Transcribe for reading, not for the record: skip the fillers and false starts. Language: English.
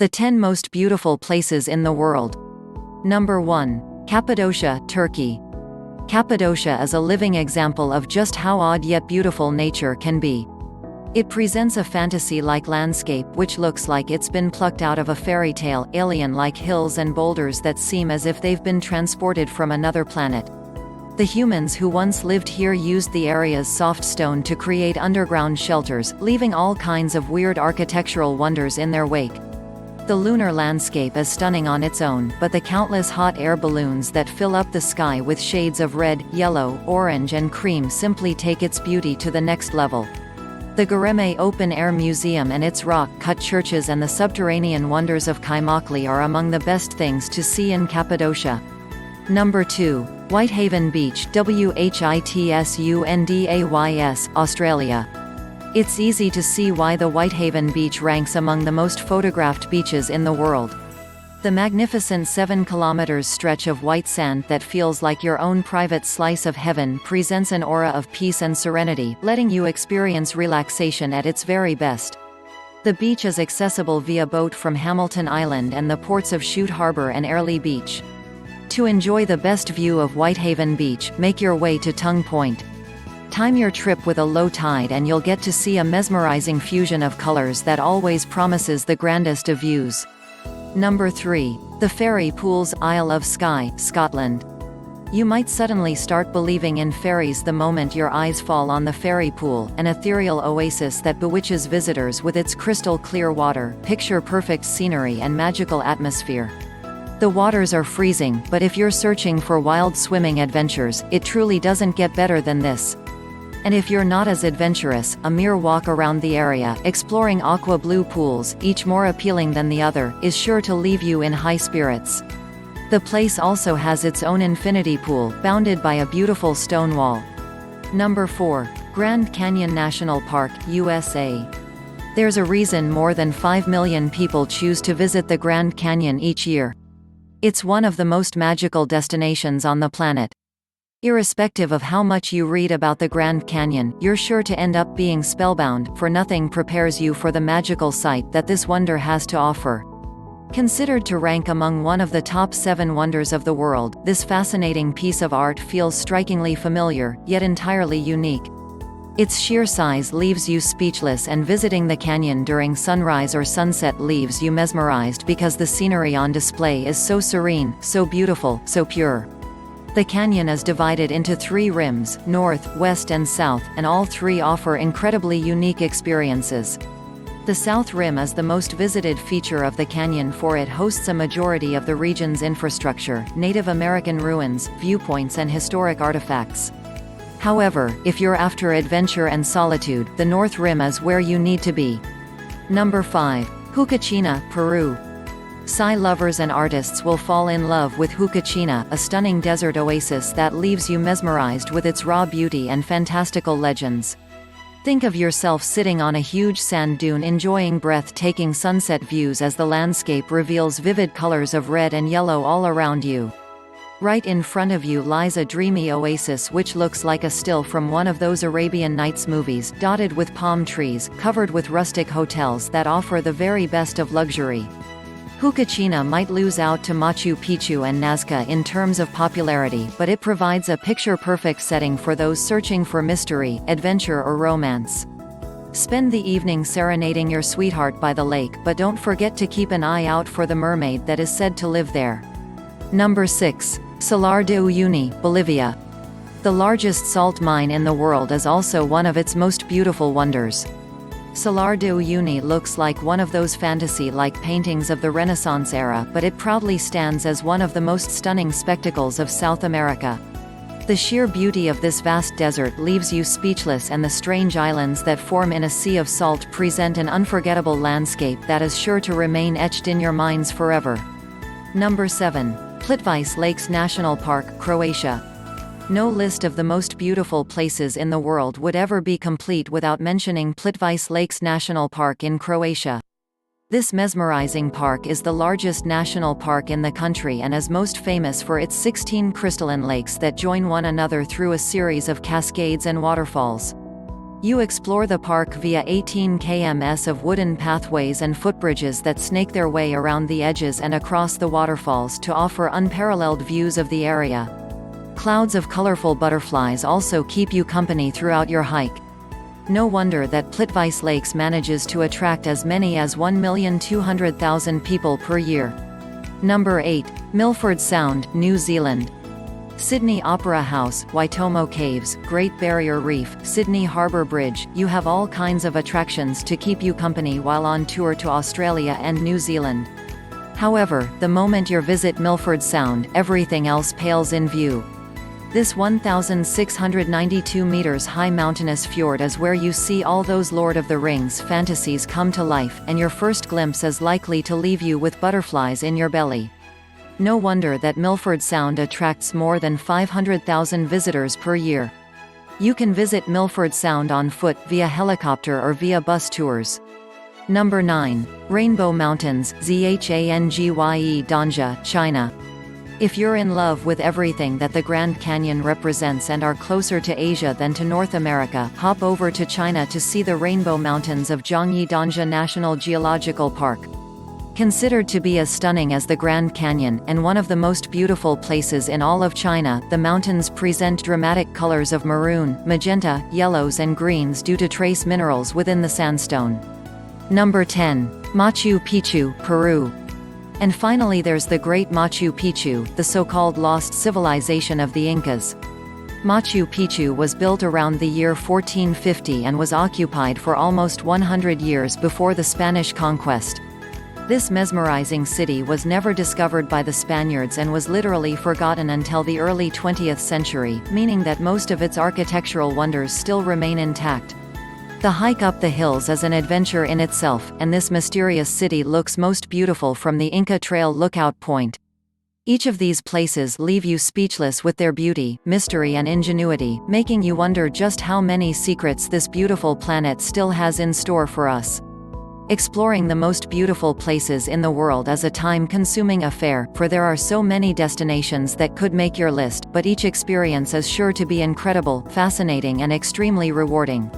The 10 most beautiful places in the world. Number 1. Cappadocia, Turkey. Cappadocia is a living example of just how odd yet beautiful nature can be. It presents a fantasy-like landscape which looks like it's been plucked out of a fairy tale, alien-like hills and boulders that seem as if they've been transported from another planet. The humans who once lived here used the area's soft stone to create underground shelters, leaving all kinds of weird architectural wonders in their wake. The lunar landscape is stunning on its own, but the countless hot air balloons that fill up the sky with shades of red, yellow, orange and cream simply take its beauty to the next level. The Göreme Open-Air Museum and its rock-cut churches and the subterranean wonders of Kaymakli are among the best things to see in Cappadocia. Number 2. Whitehaven Beach, Whitsundays, Australia. It's easy to see why the Whitehaven Beach ranks among the most photographed beaches in the world. The magnificent 7 kilometers stretch of white sand that feels like your own private slice of heaven presents an aura of peace and serenity, letting you experience relaxation at its very best. The beach is accessible via boat from Hamilton Island and the ports of Chute Harbour and Airlie Beach. To enjoy the best view of Whitehaven Beach, make your way to Tongue Point. Time your trip with a low tide and you'll get to see a mesmerizing fusion of colors that always promises the grandest of views. Number 3. The Fairy Pools, Isle of Skye, Scotland. You might suddenly start believing in fairies the moment your eyes fall on the Fairy Pool, an ethereal oasis that bewitches visitors with its crystal clear water, picture-perfect scenery and magical atmosphere. The waters are freezing, but if you're searching for wild swimming adventures, it truly doesn't get better than this. And if you're not as adventurous, a mere walk around the area, exploring aqua blue pools, each more appealing than the other, is sure to leave you in high spirits. The place also has its own infinity pool, bounded by a beautiful stone wall. Number 4. Grand Canyon National Park, USA. There's a reason more than 5 million people choose to visit the Grand Canyon each year. It's one of the most magical destinations on the planet. Irrespective of how much you read about the Grand Canyon, you're sure to end up being spellbound, for nothing prepares you for the magical sight that this wonder has to offer. Considered to rank among one of the top 7 wonders of the world, this fascinating piece of art feels strikingly familiar, yet entirely unique. Its sheer size leaves you speechless, and visiting the canyon during sunrise or sunset leaves you mesmerized because the scenery on display is so serene, so beautiful, so pure. The canyon is divided into 3 rims, north, west and south, and all 3 offer incredibly unique experiences. The South Rim is the most visited feature of the canyon, for it hosts a majority of the region's infrastructure, Native American ruins, viewpoints and historic artifacts. However, if you're after adventure and solitude, the North Rim is where you need to be. Number 5. Huacachina, Peru. Sci lovers and artists will fall in love with Huacachina, a stunning desert oasis that leaves you mesmerized with its raw beauty and fantastical legends. Think of yourself sitting on a huge sand dune enjoying breathtaking sunset views as the landscape reveals vivid colors of red and yellow all around you. Right in front of you lies a dreamy oasis which looks like a still from one of those Arabian Nights movies, dotted with palm trees, covered with rustic hotels that offer the very best of luxury. Huacachina might lose out to Machu Picchu and Nazca in terms of popularity, but it provides a picture-perfect setting for those searching for mystery, adventure or romance. Spend the evening serenading your sweetheart by the lake, but don't forget to keep an eye out for the mermaid that is said to live there. Number 6. Salar de Uyuni, Bolivia. The largest salt mine in the world is also one of its most beautiful wonders. Salar de Uyuni looks like one of those fantasy-like paintings of the Renaissance era, but it proudly stands as one of the most stunning spectacles of South America. The sheer beauty of this vast desert leaves you speechless, and the strange islands that form in a sea of salt present an unforgettable landscape that is sure to remain etched in your minds forever. Number 7. Plitvice Lakes National Park, Croatia. No list of the most beautiful places in the world would ever be complete without mentioning Plitvice Lakes National Park in Croatia. This mesmerizing park is the largest national park in the country and is most famous for its 16 crystalline lakes that join one another through a series of cascades and waterfalls. You explore the park via 18 km of wooden pathways and footbridges that snake their way around the edges and across the waterfalls to offer unparalleled views of the area. Clouds of colorful butterflies also keep you company throughout your hike. No wonder that Plitvice Lakes manages to attract as many as 1,200,000 people per year. Number 8. Milford Sound, New Zealand. Sydney Opera House, Waitomo Caves, Great Barrier Reef, Sydney Harbour Bridge, you have all kinds of attractions to keep you company while on tour to Australia and New Zealand. However, the moment you visit Milford Sound, everything else pales in view. This 1,692 meters high mountainous fjord is where you see all those Lord of the Rings fantasies come to life, and your first glimpse is likely to leave you with butterflies in your belly. No wonder that Milford Sound attracts more than 500,000 visitors per year. You can visit Milford Sound on foot, via helicopter or via bus tours. Number 9. Rainbow Mountains, Zhangye, Danja, China. If you're in love with everything that the Grand Canyon represents and are closer to Asia than to North America, hop over to China to see the Rainbow Mountains of Zhangye Danja National Geological Park. Considered to be as stunning as the Grand Canyon, and one of the most beautiful places in all of China, the mountains present dramatic colors of maroon, magenta, yellows and greens due to trace minerals within the sandstone. Number 10. Machu Picchu, Peru. And finally there's the Great Machu Picchu, the so-called lost civilization of the Incas. Machu Picchu was built around the year 1450 and was occupied for almost 100 years before the Spanish conquest. This mesmerizing city was never discovered by the Spaniards and was literally forgotten until the early 20th century, meaning that most of its architectural wonders still remain intact. The hike up the hills is an adventure in itself, and this mysterious city looks most beautiful from the Inca Trail lookout point. Each of these places leave you speechless with their beauty, mystery and ingenuity, making you wonder just how many secrets this beautiful planet still has in store for us. Exploring the most beautiful places in the world is a time-consuming affair, for there are so many destinations that could make your list, but each experience is sure to be incredible, fascinating and extremely rewarding.